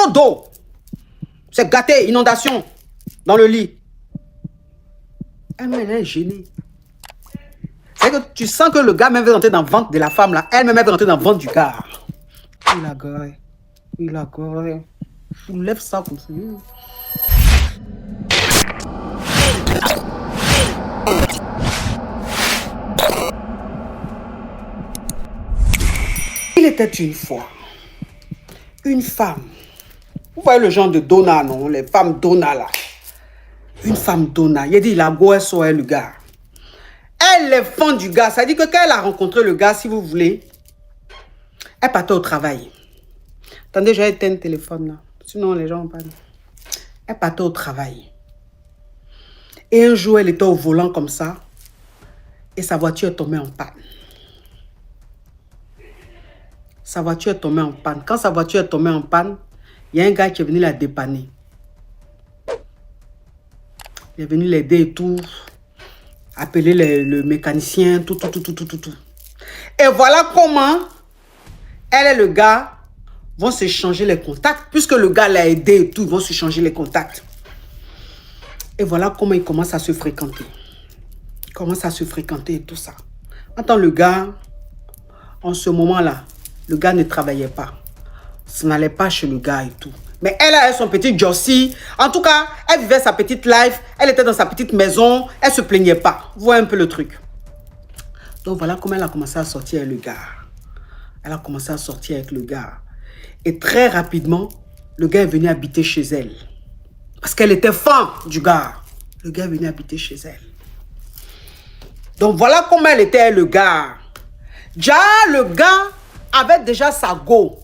seau d'eau. C'est gâté, inondation dans le lit. Elle est gênée. C'est que tu sens que le gars même veut rentrer dans le ventre de la femme là. Elle même veut rentrer dans le ventre du gars. Il a goré. Il a goré. Je lève ça comme ça. Il était une fois une femme. Vous voyez le genre de donna, non? Les femmes donna là. Une femme donna. Il a dit, il a goûté sur elle, le gars. Elle est fan du gars. Ça dit que quand elle a rencontré le gars, si vous voulez, elle partait au travail. Attendez, j'ai éteint le téléphone là. Sinon, les gens ont pas dit. Elle partait au travail. Et un jour, elle était au volant comme ça. Et sa voiture est tombée en panne. Sa voiture est tombée en panne. Quand sa voiture est tombée en panne, il y a un gars qui est venu la dépanner. Il est venu l'aider et tout. Appeler le mécanicien, tout. Et voilà comment elle et le gars vont se changer les contacts. Puisque le gars l'a aidé et tout, ils vont se changer les contacts. Et voilà comment ils commencent à se fréquenter. Ils commencent à se fréquenter et tout ça. Attends, le gars, en ce moment-là, le gars ne travaillait pas. Ça n'allait pas chez le gars et tout. Mais elle a son petit Josie. En tout cas, elle vivait sa petite life. Elle était dans sa petite maison. Elle ne se plaignait pas. Vous voyez un peu le truc. Donc voilà comment elle a commencé à sortir avec le gars. Elle a commencé à sortir avec le gars. Et très rapidement, le gars est venu habiter chez elle. Parce qu'elle était fan du gars. Le gars est venu habiter chez elle. Donc voilà comment elle était avec le gars. Déjà, le gars avait déjà sa go.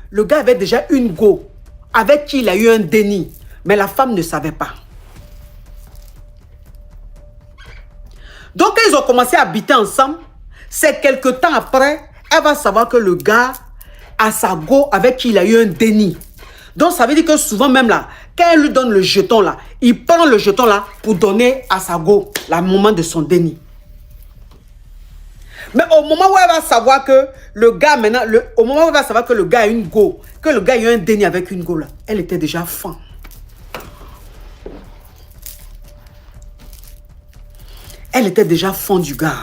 Le gars avait déjà une go avec qui il a eu un déni. Mais la femme ne savait pas. Donc, quand ils ont commencé à habiter ensemble, c'est quelque temps après, elle va savoir que le gars a sa go avec qui il a eu un déni. Donc, ça veut dire que souvent même là, quand elle lui donne le jeton là, il prend le jeton là pour donner à sa go, le moment de son déni. Mais au moment où elle va savoir que le gars maintenant, au moment où elle va savoir que le gars a une go, que le gars a eu un déni avec une go là, elle était déjà fan. Elle était déjà fan du gars.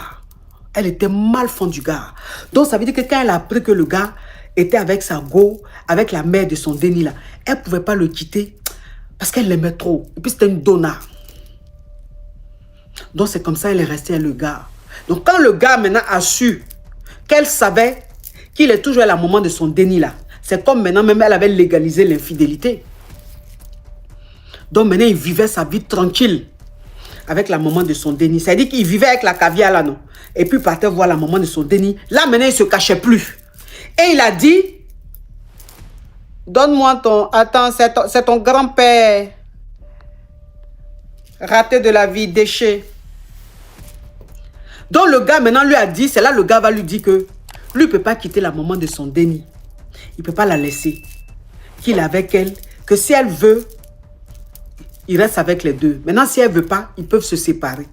Elle était mal fan du gars. Donc ça veut dire que quand elle a appris que le gars était avec sa go, avec la mère de son déni là, elle ne pouvait pas le quitter parce qu'elle l'aimait trop. Et puis c'était une donna. Donc c'est comme ça qu'elle est restée avec le gars. Donc quand le gars maintenant a su qu'elle savait qu'il est toujours à la moment de son déni là, c'est comme maintenant même elle avait légalisé l'infidélité. Donc maintenant il vivait sa vie tranquille avec la maman de son déni. C'est-à-dire qu'il vivait avec la caviar là non. Et puis partait voir la maman de son déni. Là maintenant il ne se cachait plus. Et il a dit, donne-moi ton... Attends, c'est ton grand-père raté de la vie, déchet. Donc le gars maintenant lui a dit, c'est là le gars va lui dire que lui ne peut pas quitter la maman de son déni. Il ne peut pas la laisser. Qu'il est avec elle, que si elle veut, il reste avec les deux. Maintenant si elle ne veut pas, ils peuvent se séparer.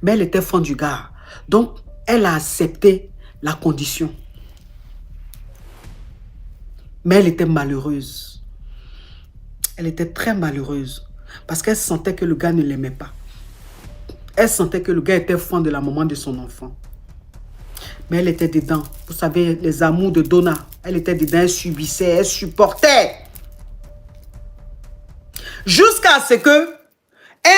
Mais elle était fan du gars. Donc elle a accepté la condition. Mais elle était malheureuse. Elle était très malheureuse. Parce qu'elle sentait que le gars ne l'aimait pas. Elle sentait que le gars était fan de la maman de son enfant. Mais elle était dedans. Vous savez, les amours de Donna. Elle était dedans, elle subissait, elle supportait. Jusqu'à ce que,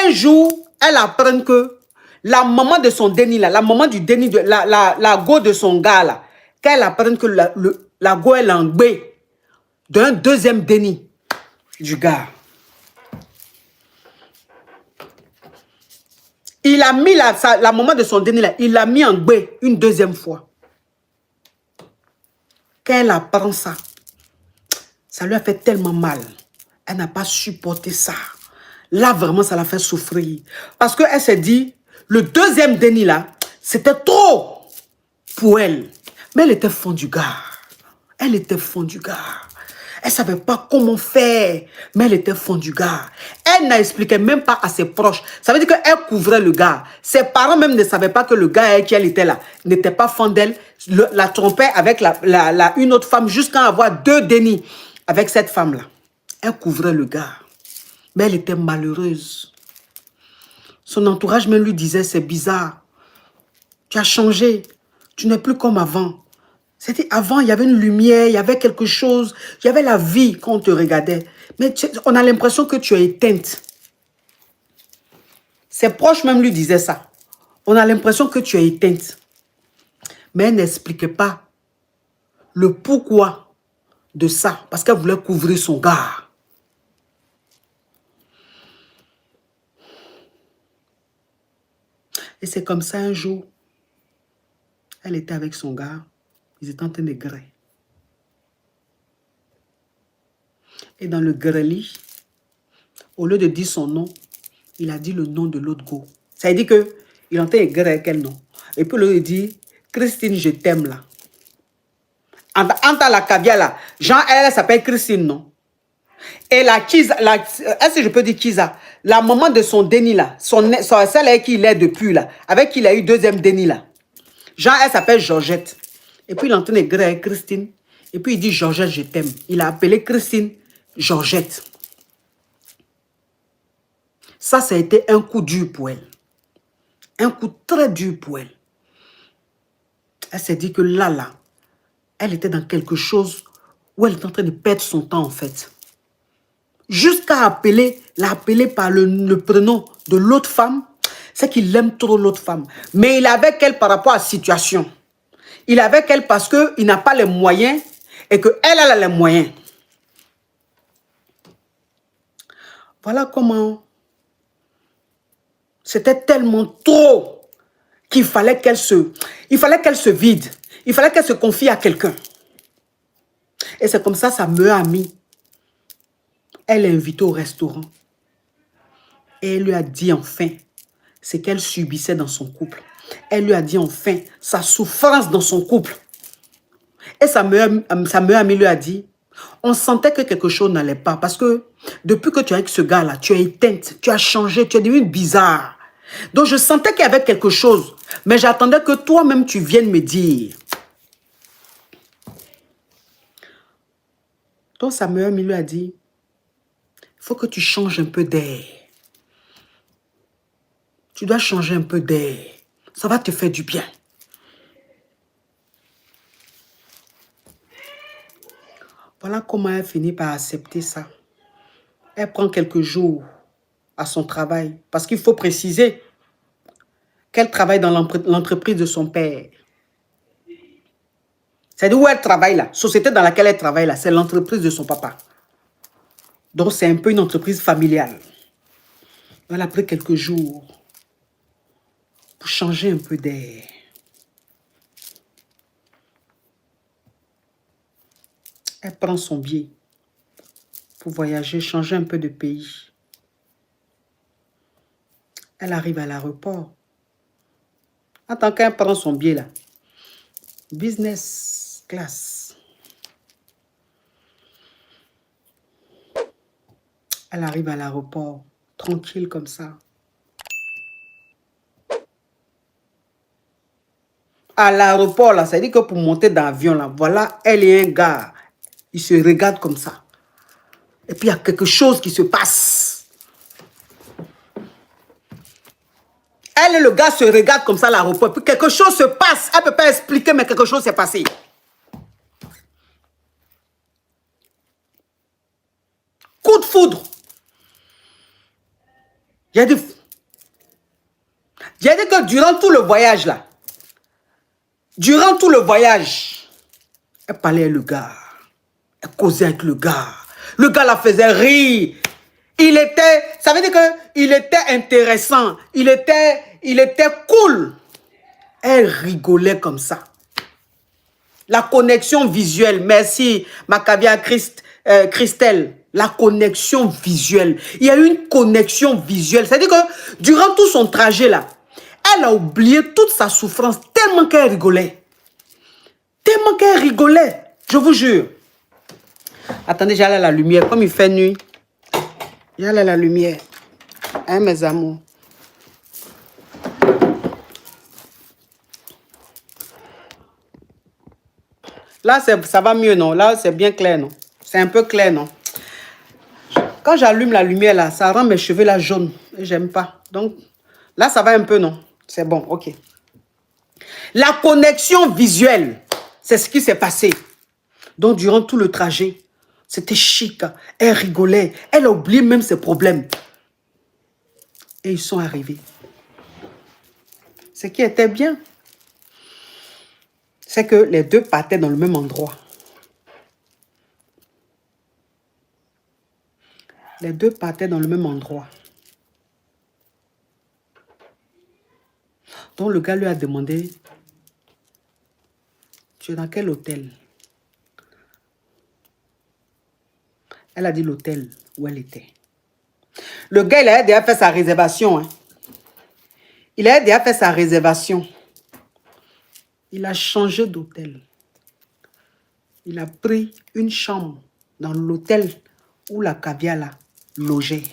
un jour, elle apprenne que la maman de son déni, là, la maman du déni, la go de son gars, là, qu'elle apprenne que la go est languée d'un deuxième déni du gars. Il a mis la maman de son déni là, il l'a mis en gbé une deuxième fois. Quand elle apprend ça, ça lui a fait tellement mal. Elle n'a pas supporté ça. Là, vraiment, ça l'a fait souffrir. Parce qu'elle s'est dit, le deuxième déni là, c'était trop pour elle. Mais elle était fan du gars. Elle était fan du gars. Elle ne savait pas comment faire, mais elle était fan du gars. Elle n'expliquait même pas à ses proches. Ça veut dire qu'elle couvrait le gars. Ses parents même ne savaient pas que le gars avec qui elle était là n'était pas fan d'elle. La trompait avec une autre femme jusqu'à avoir deux dénis. avec cette femme-là. Elle couvrait le gars. Mais elle était malheureuse. Son entourage même lui disait, c'est bizarre. Tu as changé. Tu n'es plus comme avant. C'était avant, il y avait une lumière, il y avait quelque chose. Il y avait la vie quand on te regardait. Mais on a l'impression que tu es éteinte. Ses proches même lui disaient ça. On a l'impression que tu es éteinte. Mais elle n'expliquait pas le pourquoi de ça. Parce qu'elle voulait couvrir son gars. Et c'est comme ça un jour, elle était avec son gars. Ils étaient en train de griller. Et dans le grellis, au lieu de dire son nom, il a dit le nom de l'autre go. Ça veut dire qu'il est en train de griller quel nom. Et puis l'autre dit, Christine, je t'aime là. Anta la caviar là, Jean, elle s'appelle Christine, non? Et la Kiza, est-ce que je peux dire Kiza? La maman de son Denis là, celle avec qui il est depuis là, avec qui il a eu deuxième Denis là. Jean, elle s'appelle Georgette. Et puis il est en train de griller avec Christine. Et puis il dit Georgette, je t'aime. Il a appelé Christine Georgette. Ça a été un coup dur pour elle. Un coup très dur pour elle. Elle s'est dit que là, elle était dans quelque chose où elle était en train de perdre son temps en fait. Jusqu'à l'appeler par le prénom de l'autre femme, c'est qu'il aime trop l'autre femme. Mais il est avec elle par rapport à la situation. Il est avec elle parce qu'il n'a pas les moyens et qu'elle, elle a les moyens. Voilà comment c'était tellement trop qu'il fallait qu'elle se vide. Il fallait qu'elle se confie à quelqu'un. Et c'est comme ça sa meilleure amie. Elle l'a invitée au restaurant. Et elle lui a dit enfin ce qu'elle subissait dans son couple. Elle lui a dit enfin sa souffrance dans son couple. Et sa meilleure amie lui a dit, on sentait que quelque chose n'allait pas. Parce que depuis que tu es avec ce gars-là, tu es éteinte, tu as changé, tu es devenue bizarre. Donc je sentais qu'il y avait quelque chose. Mais j'attendais que toi-même tu viennes me dire. Donc sa meilleure amie lui a dit, il faut que tu changes un peu d'air. Tu dois changer un peu d'air. Ça va te faire du bien. Voilà comment elle finit par accepter ça. Elle prend quelques jours à son travail. Parce qu'il faut préciser qu'elle travaille dans l'entreprise de son père. C'est où elle travaille là. La société dans laquelle elle travaille là, c'est l'entreprise de son papa. Donc c'est un peu une entreprise familiale. Elle a pris quelques jours pour changer un peu d'air. Elle prend son billet pour voyager, changer un peu de pays. Elle arrive à l'aéroport. En tant qu'elle prend son billet là, business class. Elle arrive à l'aéroport, tranquille comme ça. À l'aéroport là, ça dit que pour monter dans l'avion là, voilà, elle et un gars, ils se regardent comme ça. Et puis il y a quelque chose qui se passe. Elle et le gars se regardent comme ça à l'aéroport. Puis quelque chose se passe. Elle ne peut pas expliquer, mais quelque chose s'est passé. Coup de foudre. J'ai dit que durant tout le voyage là, elle parlait avec le gars. Elle causait avec le gars. Le gars la faisait rire. Ça veut dire qu'il était intéressant. Il était cool. Elle rigolait comme ça. La connexion visuelle. Merci, ma caviar Christelle. La connexion visuelle. Il y a eu une connexion visuelle. C'est-à-dire que durant tout son trajet là, elle a oublié toute sa souffrance tellement qu'elle rigolait. Tellement qu'elle rigolait. Je vous jure. Attendez, j'allais à la lumière. Comme il fait nuit, j'allais à la lumière. Hein, mes amours. Là, ça va mieux, non? Là, c'est bien clair, non? C'est un peu clair, non? Quand j'allume la lumière, là, ça rend mes cheveux là jaunes. Et j'aime pas. Donc, là, ça va un peu, non? C'est bon, ok. La connexion visuelle, c'est ce qui s'est passé. Donc, durant tout le trajet, c'était chic. Elle rigolait. Elle a oublié même ses problèmes. Et ils sont arrivés. Ce qui était bien, c'est que les deux partaient dans le même endroit. Les deux partaient dans le même endroit. Donc, le gars lui a demandé, tu es dans quel hôtel? Elle a dit l'hôtel où elle était. Le gars, il avait déjà fait sa réservation. Hein. Il avait déjà fait sa réservation. Il a changé d'hôtel. Il a pris une chambre dans l'hôtel où la caviar là logeait.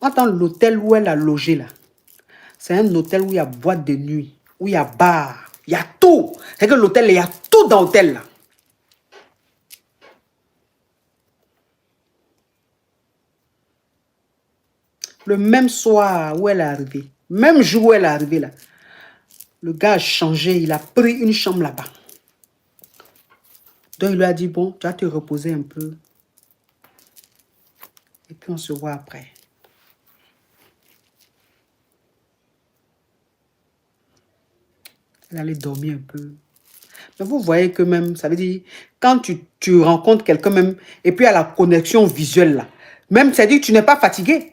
Dans l'hôtel où elle a logé là, c'est un hôtel où il y a boîte de nuit, où il y a bar, il y a tout. C'est que l'hôtel, il y a tout dans l'hôtel là. Le même soir où elle est arrivée, même jour où elle est arrivée là, le gars a changé, il a pris une chambre là-bas. Donc il lui a dit, bon, tu vas te reposer un peu. Et puis on se voit après. Elle allait dormir un peu. Mais vous voyez que même, ça veut dire, quand tu rencontres quelqu'un même, et puis à la connexion visuelle là, même ça veut dire que tu n'es pas fatigué.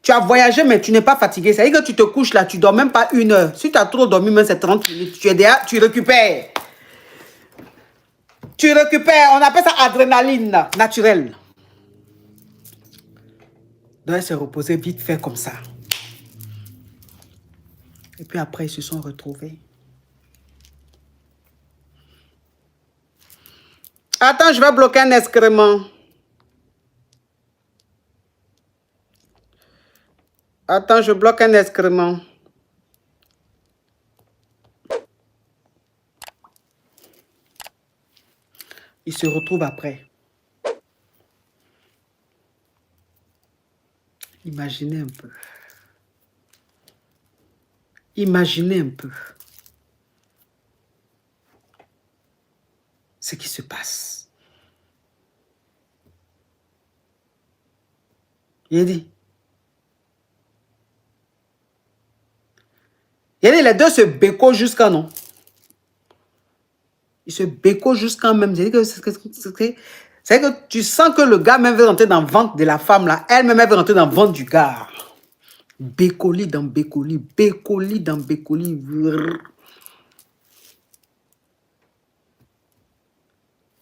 Tu as voyagé, mais tu n'es pas fatigué. Ça veut dire que tu te couches là, tu ne dors même pas 1 heure. Si tu as trop dormi, même c'est 30 minutes, tu es déjà, tu récupères. Tu récupères, on appelle ça adrénaline naturelle. Donc elle s'est reposée vite fait comme ça. Et puis après, ils se sont retrouvés. Attends, je vais bloquer un excrément. Attends, je bloque un excrément. Ils se retrouvent après. Imaginez un peu. Imaginez un peu ce qui se passe. Il a dit. Il a dit, les deux se béco jusqu'à non. Ils se béco jusqu'à même. C'est que tu sens que le gars même veut rentrer dans le ventre de la femme là. Elle-même veut rentrer dans le ventre du gars. Bécoli dans bécoli. Bécoli dans bécoli.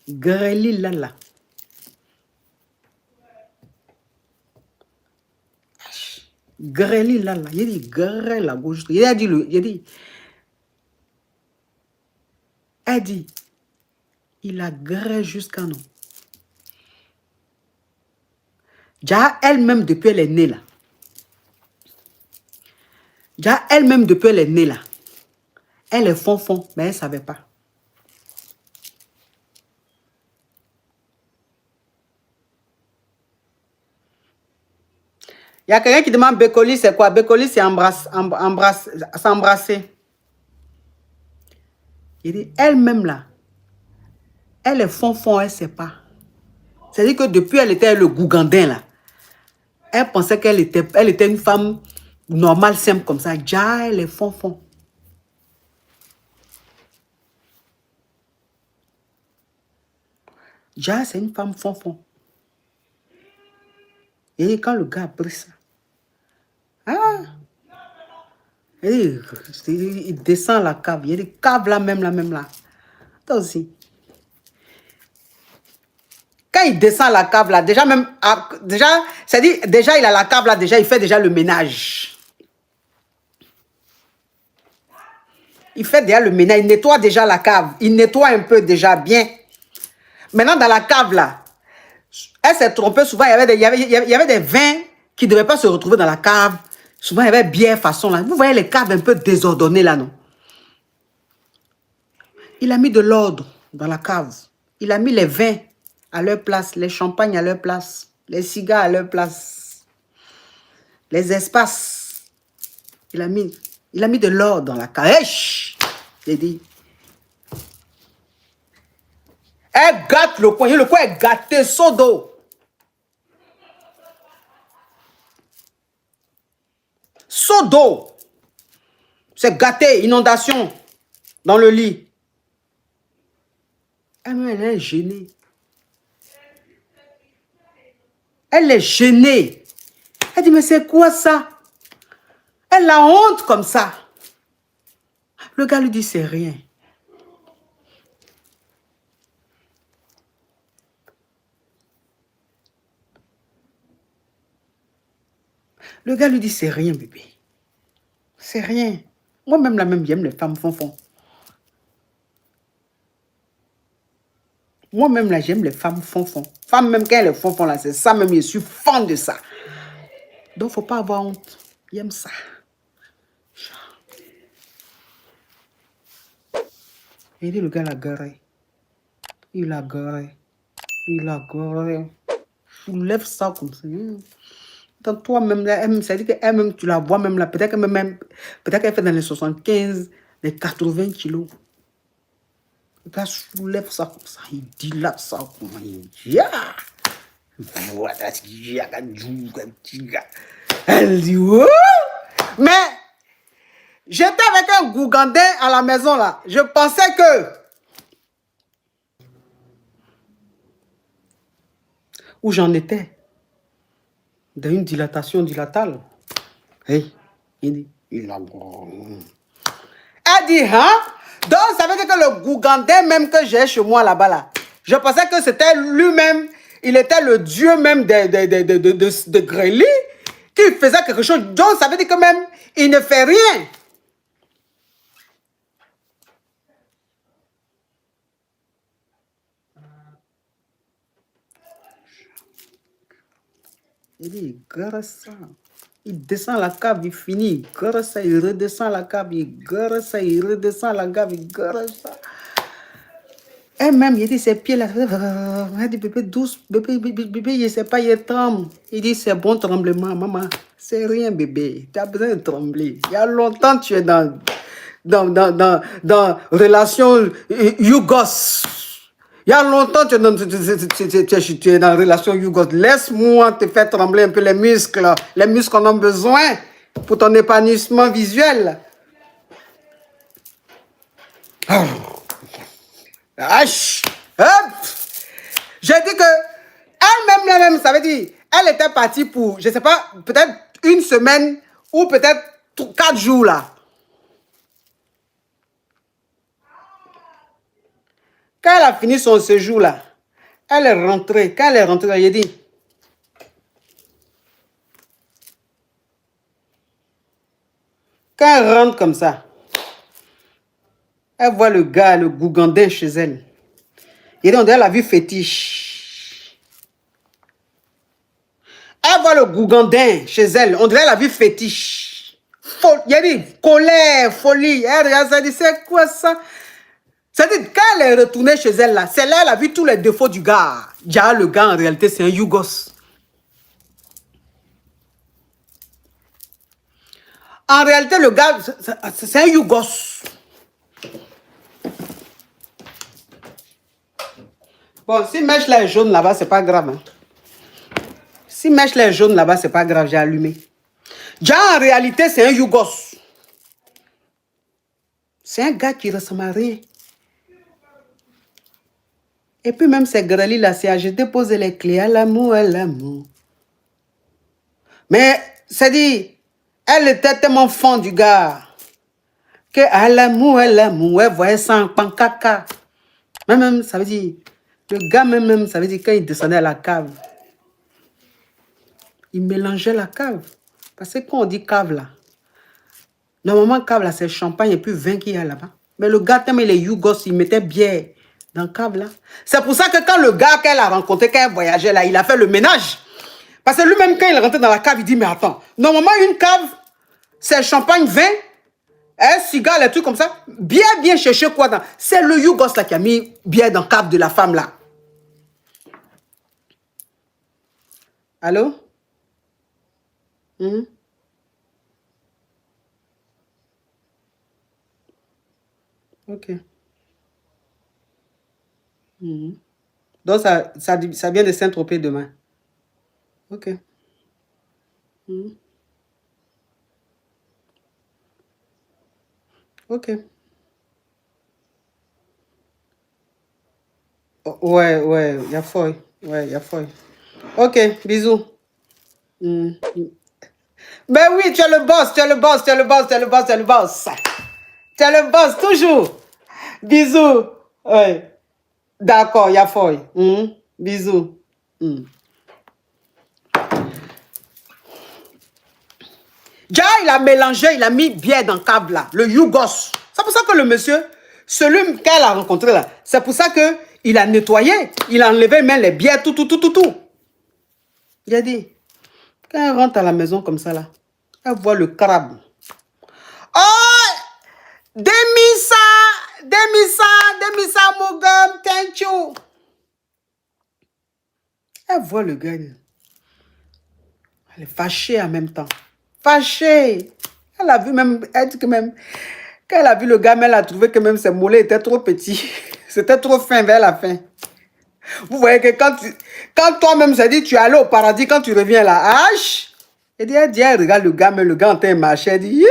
Greli là là. Greli là là. Il a dit grel à gauche. Il a dit elle dit, il a gré jusqu'à nous. Déjà elle-même depuis elle est née là. Déjà elle-même depuis elle est née là. Elle est fond, mais elle ne savait pas. Il y a quelqu'un qui demande bécoli, c'est quoi? Bécoli, c'est s'embrasser. Il dit, elle-même là, elle est fond, elle ne sait pas. C'est-à-dire que depuis elle était le gougandin là, elle pensait qu'elle était une femme normale, simple comme ça. Déjà, elle est fond. Déjà, c'est une femme fond. Et quand le gars a pris ça, il descend la cave. Il y a des caves là, même là. Toi aussi. Quand il descend la cave là, déjà il a la cave là, déjà, il fait déjà le ménage. Il fait déjà le ménage, il nettoie déjà la cave. Il nettoie un peu déjà bien. Maintenant, dans la cave là, elle s'est trompée souvent. Il y avait des vins qui ne devaient pas se retrouver dans la cave. Souvent, il y avait bière façon là. Vous voyez les caves un peu désordonnées là, non? Il a mis de l'ordre dans la cave. Il a mis les vins à leur place, les champagnes à leur place, les cigares à leur place, les espaces. Il a mis de l'or dans la cave. J'ai dit. Elle gâte le coin est gâté, seau d'eau. Seau d'eau. C'est gâté, inondation dans le lit. Elle est gênée. Elle est gênée. Elle dit, mais c'est quoi ça? Elle a honte comme ça. Le gars lui dit, c'est rien. Le gars lui dit, c'est rien, bébé. C'est rien. Moi-même, la même, j'aime les femmes fonfon. Moi-même, là, j'aime les femmes fonfon. Femmes, même quand elles fonfon, là, c'est ça, même, je suis fan de ça. Donc, faut pas avoir honte. J'aime ça. Il dit, le gars l'a garé. Il a garé. Il a garé. Soulève ça comme ça. Dans toi-même, là, ça dit qu'elle-même, tu la vois même là. Peut-être qu'elle fait dans les 75, les 80 kilos. Le gars soulève ça comme ça. Il dilate ça comme ça. Il dit, ah! Voilà, elle dit, oh! Mais j'étais avec un Gougandais à la maison là. Je pensais que... Où j'en étais? Dans une dilatation dilatale. Hey, il a... Elle dit, hein? Donc, ça veut dire que le Gougandais même que j'ai chez moi là-bas, là, je pensais que c'était lui-même, il était le dieu même de Grély, qui faisait quelque chose. Donc, ça veut dire que même, il ne fait rien. Il dit, il gare ça. Il descend la cave, il finit, il gare ça, il redescend la cave, il gare ça, il redescend la cave, il gare ça. Elle-même, il dit, ses pieds là, elle dit, bébé, douce, bébé, je sais pas, il tremble. Il dit, c'est bon tremblement, maman. C'est rien, bébé, tu as besoin de trembler. Il y a longtemps, tu es dans relation Yougos. Il y a longtemps, tu es dans relation Yougos. Laisse-moi te faire trembler un peu les muscles. Les muscles en ont besoin pour ton épanouissement visuel. J'ai dit que elle-même, ça veut dire, elle était partie pour, je sais pas, peut-être une semaine ou peut-être 4 jours là. Quand elle a fini son séjour là, elle est rentrée. Quand elle est rentrée, elle a dit, quand elle rentre comme ça, elle voit le gars, le Gougandais chez elle. Et donc, elle a vu fétiche. Elle voit le Gougandais chez elle. On dirait qu'elle a vu fétiche. Il y a dit colère, folie. Elle regarde ça, elle dit, c'est quoi ça? C'est-à-dire, quand elle est retournée chez elle, là, c'est là qu'elle a vu tous les défauts du gars. Déjà, le gars, en réalité, c'est un Yougos. En réalité, le gars, c'est un Yougos. Bon, si mèche là est jaune là-bas, c'est pas grave. Hein. Si mèche là est jaune là-bas, c'est pas grave, j'ai allumé. Déjà, en réalité, c'est un Yougos. C'est un gars qui ressemble à rien. Et puis même ces Grély là, c'est à je dépose les clés à l'amour, à l'amour. Mais, c'est dit, elle était tellement fan du gars que à l'amour, elle voyait ça en pancaka. Même, ça veut dire, le gars même, ça veut dire quand il descendait à la cave, il mélangeait la cave. Parce que quand on dit cave là, normalement cave là, c'est champagne et puis vin qu'il y a là-bas. Mais le gars, tellement il est Yougos, il mettait bière dans le cave là. C'est pour ça que quand le gars qu'elle a rencontré, quand elle voyageait là, il a fait le ménage. Parce que lui-même, quand il rentrait dans la cave, il dit, mais attends, normalement une cave, c'est champagne, vin Un cigare, les trucs comme ça. Bien chercher quoi dans... C'est le Yougos là qui a mis bien dans le cave de la femme là. Allô? Mhm. Ok. Mhm. Donc, ça vient de Saint-Tropez demain. Ok. Mhm. Ok. Oh, ouais, il y a foy. Ouais, il y a foy. Ok, bisous. Mhm. Ben oui, tu es le boss, tu es le boss, tu es le boss, tu es le boss, tu es le boss. Tu es le boss, toujours. Bisous. Ouais. D'accord, il y a foy. Mhm. Bisous. Mhm. Déjà, il a mélangé, il a mis bien dans le câble là, le Yougos. C'est pour ça que le monsieur, celui qu'elle a rencontré là, c'est pour ça qu'il a nettoyé, il a enlevé même les bières, tout. Il a dit, quand elle rentre à la maison comme ça là, elle voit le crabe. Oh, Demisa, Mogum, thank you. Elle voit le gars, elle est fâchée en même temps. Fâchée. Elle a vu même, elle dit que même, quand elle a vu le gars, elle a trouvé que même ses mollets étaient trop petits. C'était trop fin vers la fin. Vous voyez que quand toi-même, ça dit, tu es allé au paradis, quand tu reviens là, elle dit, elle regarde le gars, mais le gars en train de marcher, elle dit, yeah!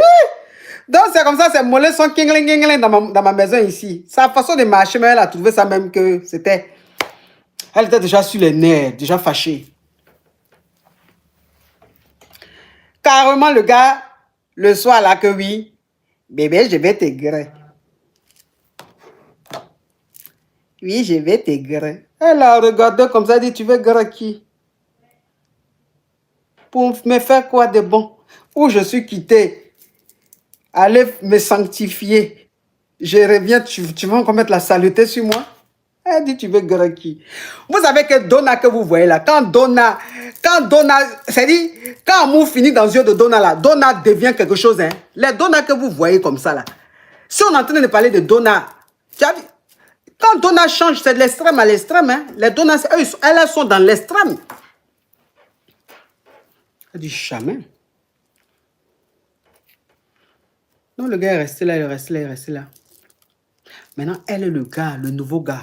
Donc c'est comme ça, ses mollets sont kingling dans ma maison ici. Sa façon de marcher, mais elle a trouvé ça même que c'était... Elle était déjà sur les nerfs, déjà fâchée. Carrément, le gars, le soir là, que oui, bébé, je vais te griller. Oui, je vais te griller. Elle a regardé comme ça, elle dit, tu veux griller qui? Pour me faire quoi de bon? Où je suis quitté, aller me sanctifier. Je reviens, tu vas encore mettre la saleté sur moi? Elle dit, tu veux griller qui? Vous savez que Donna que vous voyez là, quand Donna, c'est-à-dire, quand Amour finit dans les yeux de Donna là, Donna devient quelque chose, hein. Les Donna que vous voyez comme ça là, si on est en train de parler de Donna, quand Donna change, c'est de l'extrême à l'extrême, hein. Les Donna, elles sont dans l'extrême. Elle dit, jamais. Non, le gars est resté là, il est resté là. Maintenant, elle est le gars, le nouveau gars.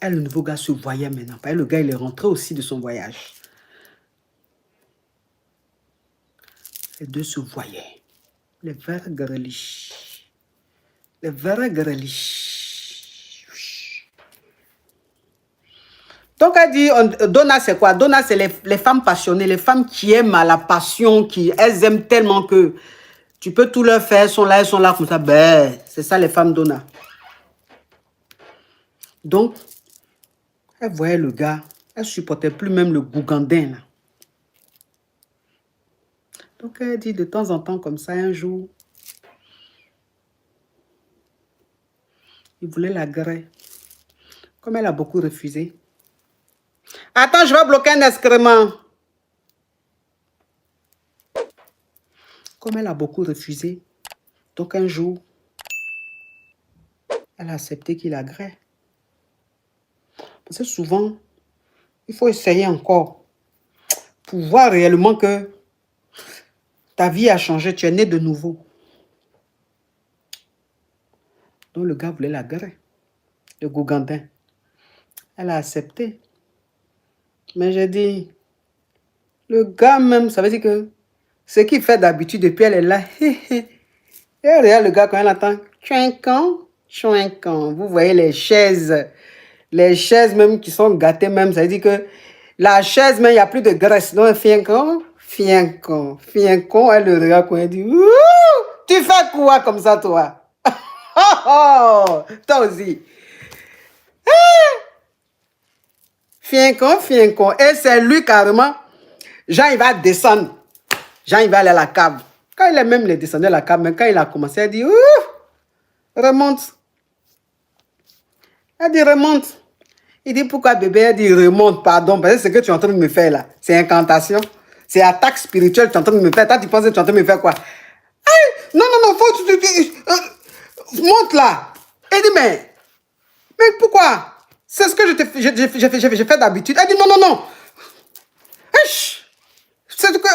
Elle, le nouveau gars se voyait maintenant. Le gars, il est rentré aussi de son voyage. Les deux se voyaient. Les vrais grelis. Les vrais grelis. Donc, elle dit, Donna, c'est quoi? Donna, c'est les femmes passionnées, les femmes qui aiment à la passion, elles aiment tellement que tu peux tout leur faire, elles sont là comme ça. Ben, c'est ça les femmes Donna. Donc, elle voyait le gars, elle ne supportait plus même le gougandin là. Donc, elle dit de temps en temps comme ça, un jour, il voulait la griller. Comme elle a beaucoup refusé. Attends, je vais bloquer un excrément. Comme elle a beaucoup refusé, donc un jour, elle a accepté qu'il la grille. Parce que souvent, il faut essayer encore pour voir réellement que ta vie a changé, tu es né de nouveau. Donc le gars voulait la griller, le gougandin. Elle a accepté. Mais j'ai dit, le gars même, ça veut dire que ce qu'il fait d'habitude, depuis elle est là. Et elle regarde le gars quand elle entend, chouincan. Vous voyez les chaises même qui sont gâtées même, ça veut dire que la chaise même, il n'y a plus de graisse. Donc, fiancon, elle le regarde quand elle dit, ouh, tu fais quoi comme ça, toi? Oh, toi aussi. Fiancon. Et c'est lui carrément. Jean, il va descendre. Jean, il va aller à la cave. Quand il est même descendu à la cave, mais quand il a commencé, il dit, ouh, remonte. Elle dit, remonte. Il dit, pourquoi bébé? Elle dit, remonte, pardon. Parce que ce que tu es en train de me faire là, c'est incantation. C'est attaque spirituelle que tu es en train de me faire. Toi, tu penses que tu es en train de me faire quoi? Hey, Non, non, non, monte là. Elle dit, mais pourquoi? C'est ce que j'ai fait d'habitude. Elle dit, non, non, non. C'est que,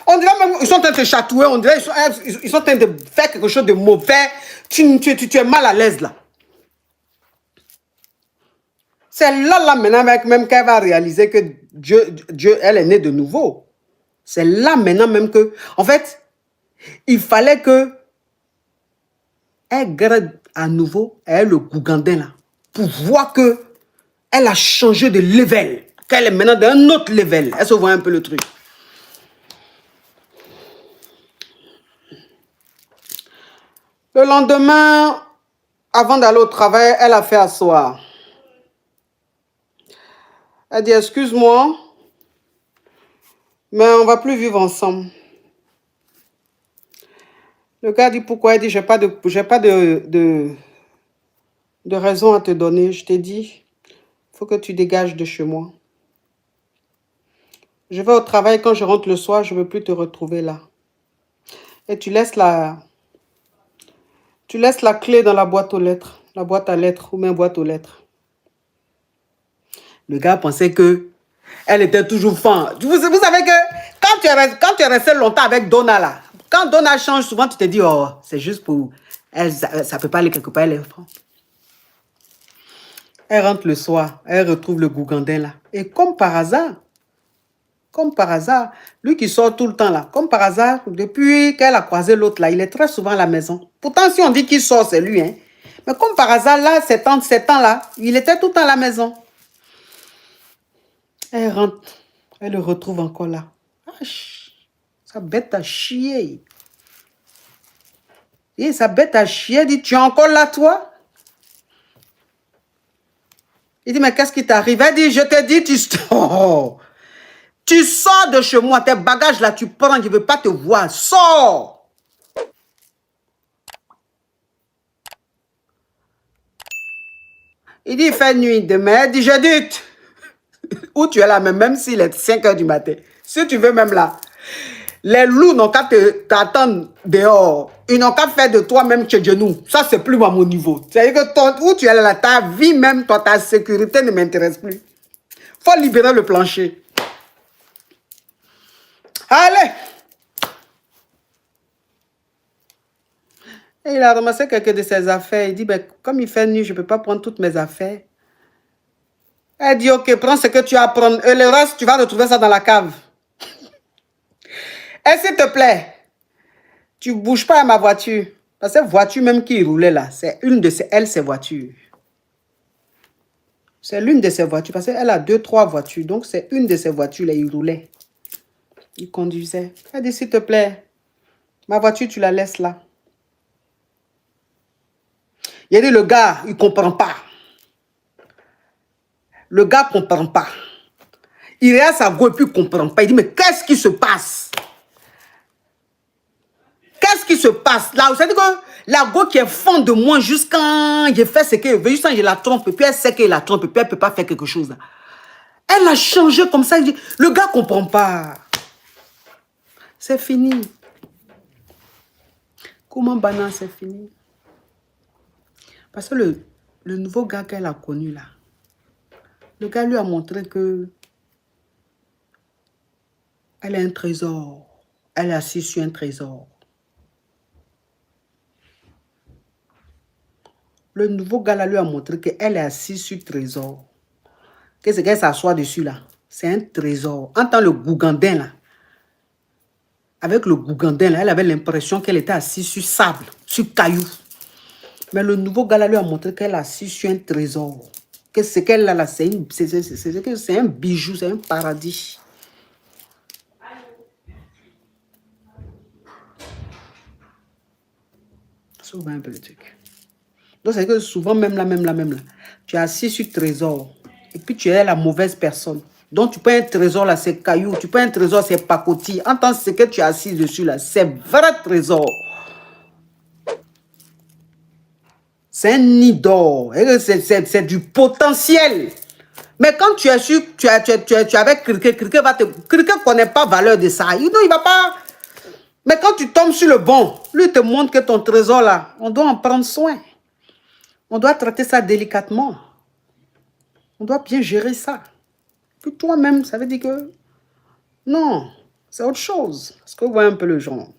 on dirait même, ils sont en train de te chatouiller, on dirait, ils sont en train de faire quelque chose de mauvais. Tu es mal à l'aise là. C'est là maintenant même qu'elle va réaliser que Dieu, elle est née de nouveau. C'est là maintenant même que, en fait, il fallait que elle garde à nouveau, elle le Gougandin là, pour voir que elle a changé de level, qu'elle est maintenant d'un autre level. Elle se voit un peu le truc. Le lendemain, avant d'aller au travail, elle a fait asseoir. Elle dit, excuse-moi, mais on ne va plus vivre ensemble. Le gars dit, pourquoi? Elle dit, j'ai pas de raison à te donner. Je t'ai dit, il faut que tu dégages de chez moi. Je vais au travail, quand je rentre le soir, je ne veux plus te retrouver là. Et tu laisses la clé dans la boîte aux lettres, la boîte à lettres ou même boîte aux lettres. Le gars pensait que elle était toujours fan. Vous savez que quand tu es resté longtemps avec Donna là, quand Donna change, souvent tu te dis, oh, c'est juste pour... Elle, ça ne peut pas aller quelque part, elle est franc. Elle rentre le soir, elle retrouve le Gougandin là. Et comme par hasard, lui qui sort tout le temps là, comme par hasard, depuis qu'elle a croisé l'autre là, il est très souvent à la maison. Pourtant, si on dit qu'il sort, c'est lui. Hein. Mais comme par hasard, là, ces temps là, il était tout le temps à la maison. Elle rentre, elle le retrouve encore là. Ah, ça bête à chier. Et ça bête à chier, elle dit, tu es encore là, toi? Il dit, mais qu'est-ce qui t'arrive? Elle dit, je te dis, tu sors de chez moi, tes bagages là, tu prends, je ne veux pas te voir. Sors! Il dit, il fait nuit demain. Elle dit, je dis, où tu es là, même s'il est 5 h du matin. Si tu veux même là, les loups n'ont qu'à t'attendre dehors. Ils n'ont qu'à faire de toi même chez genou. Ça, c'est plus à mon niveau. C'est-à-dire que où tu es là, ta vie même, toi, ta sécurité ne m'intéresse plus. Il faut libérer le plancher. Allez! Et il a ramassé quelques de ses affaires. Il dit, ben, comme il fait nuit, je ne peux pas prendre toutes mes affaires. Elle dit, ok, prends ce que tu as à prendre. Et le reste, tu vas retrouver ça dans la cave. Et s'il te plaît, tu ne bouges pas à ma voiture. Parce que cette voiture même qui roulait là, c'est une de ses voitures. C'est l'une de ses voitures. Parce qu'elle a 2, 3 voitures. Donc, c'est une de ses voitures là, il roulait. Il conduisait. Elle dit, s'il te plaît, ma voiture, tu la laisses là. Il a dit, le gars, il ne comprend pas. Le gars ne comprend pas. Il regarde sa go et puis il ne comprend pas. Il dit, mais qu'est-ce qui se passe? Qu'est-ce qui se passe? Là, vous savez que la go qui est fond de moi jusqu'à j'ai fait ce qu'elle veut, juste quand je la trompe, et puis elle sait qu'elle la trompe, et puis elle ne peut pas faire quelque chose. Là. Elle a changé comme ça. Le gars ne comprend pas. C'est fini. Comment Bana, c'est fini? Parce que le nouveau gars qu'elle a connu là, le gars lui a montré que elle est un trésor. Elle est assise sur un trésor. Le nouveau gars là lui a montré qu'elle est assise sur le trésor. Qu'est-ce qu'elle s'assoit dessus là? C'est un trésor. En tant le Gougandin là, avec le Gougandin là, elle avait l'impression qu'elle était assise sur sable, sur caillou. Mais le nouveau gars là lui a montré qu'elle est assise sur un trésor. Que ce qu'elle a là, c'est un bijou, c'est un paradis. Ça va un peu le truc. Donc, c'est que souvent, même là, tu es assis sur le trésor. Et puis, tu es la mauvaise personne. Donc, tu peux un trésor là, c'est caillou. Tu peux un trésor, c'est pacotille. Entends ce que tu es assis dessus là, c'est vrai trésor. C'est un nid d'or. C'est du potentiel. Mais quand tu es sûr, tu es avec quelqu'un, quelqu'un ne connaît pas la valeur de ça. Il ne va pas... Mais quand tu tombes sur le bon, lui te montre que ton trésor là, on doit en prendre soin. On doit traiter ça délicatement. On doit bien gérer ça. Puis toi-même, ça veut dire que non, c'est autre chose. Parce que vous voyez un peu le genre.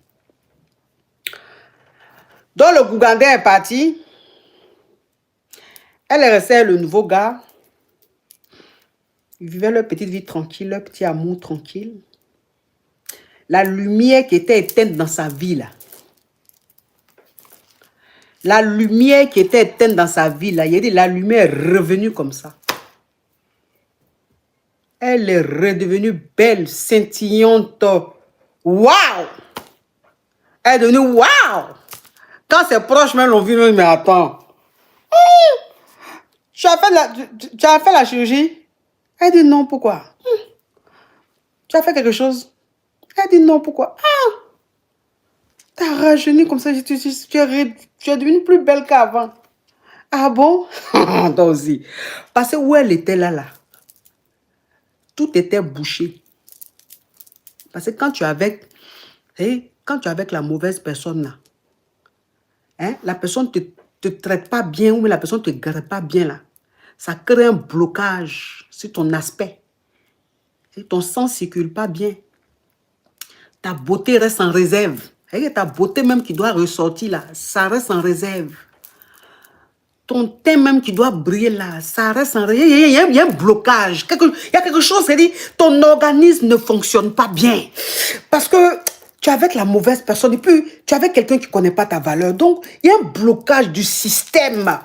Donc le Gougandais est parti. Elle est restée le nouveau gars. Ils vivaient leur petite vie tranquille, leur petit amour tranquille. La lumière qui était éteinte dans sa vie là. La lumière qui était éteinte dans sa vie là. Il a dit la lumière est revenue comme ça. Elle est redevenue belle, scintillante. Waouh! Elle est devenue waouh! Quand ses proches même l'ont vu, ils disent, mais attends. Tu as fait la chirurgie? Elle dit non, pourquoi? Tu as fait quelque chose? Elle dit non, pourquoi? Ah! Tu as rajeuni comme ça, tu es devenue plus belle qu'avant. Ah bon? Toi aussi. Parce que où elle était là, tout était bouché. Parce que quand tu es avec, la mauvaise personne là, hein, la personne ne te traite pas bien ou la personne ne te garde pas bien là, ça crée un blocage sur ton aspect. Et ton sang ne circule pas bien. Ta beauté reste en réserve. Et ta beauté même qui doit ressortir là, ça reste en réserve. Ton teint même qui doit briller là, ça reste en réserve. Il y a un blocage. Il y a quelque chose qui dit, ton organisme ne fonctionne pas bien. Parce que tu es avec la mauvaise personne et puis tu es avec quelqu'un qui ne connaît pas ta valeur. Donc, il y a un blocage du système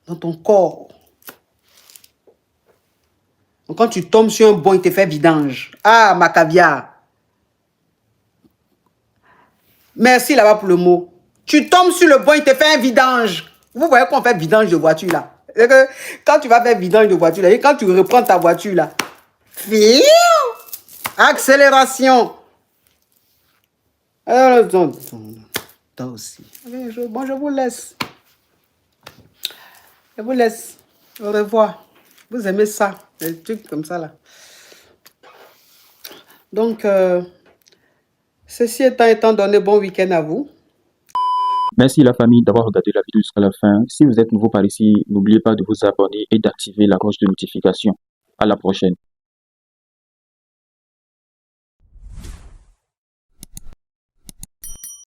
dans ton corps. Donc, quand tu tombes sur un bon, il te fait vidange. Ah, ma caviar. Merci là-bas pour le mot. Tu tombes sur le bon, il te fait un vidange. Vous voyez qu'on fait vidange de voiture là. Que quand tu vas faire vidange de voiture là, et quand tu reprends ta voiture là, accélération. Toi aussi. Bon, je vous laisse. Je vous laisse. Au revoir. Vous aimez ça, les trucs comme ça là. Donc, ceci étant donné, bon week-end à vous. Merci la famille d'avoir regardé la vidéo jusqu'à la fin. Si vous êtes nouveau par ici, n'oubliez pas de vous abonner et d'activer la cloche de notification. À la prochaine.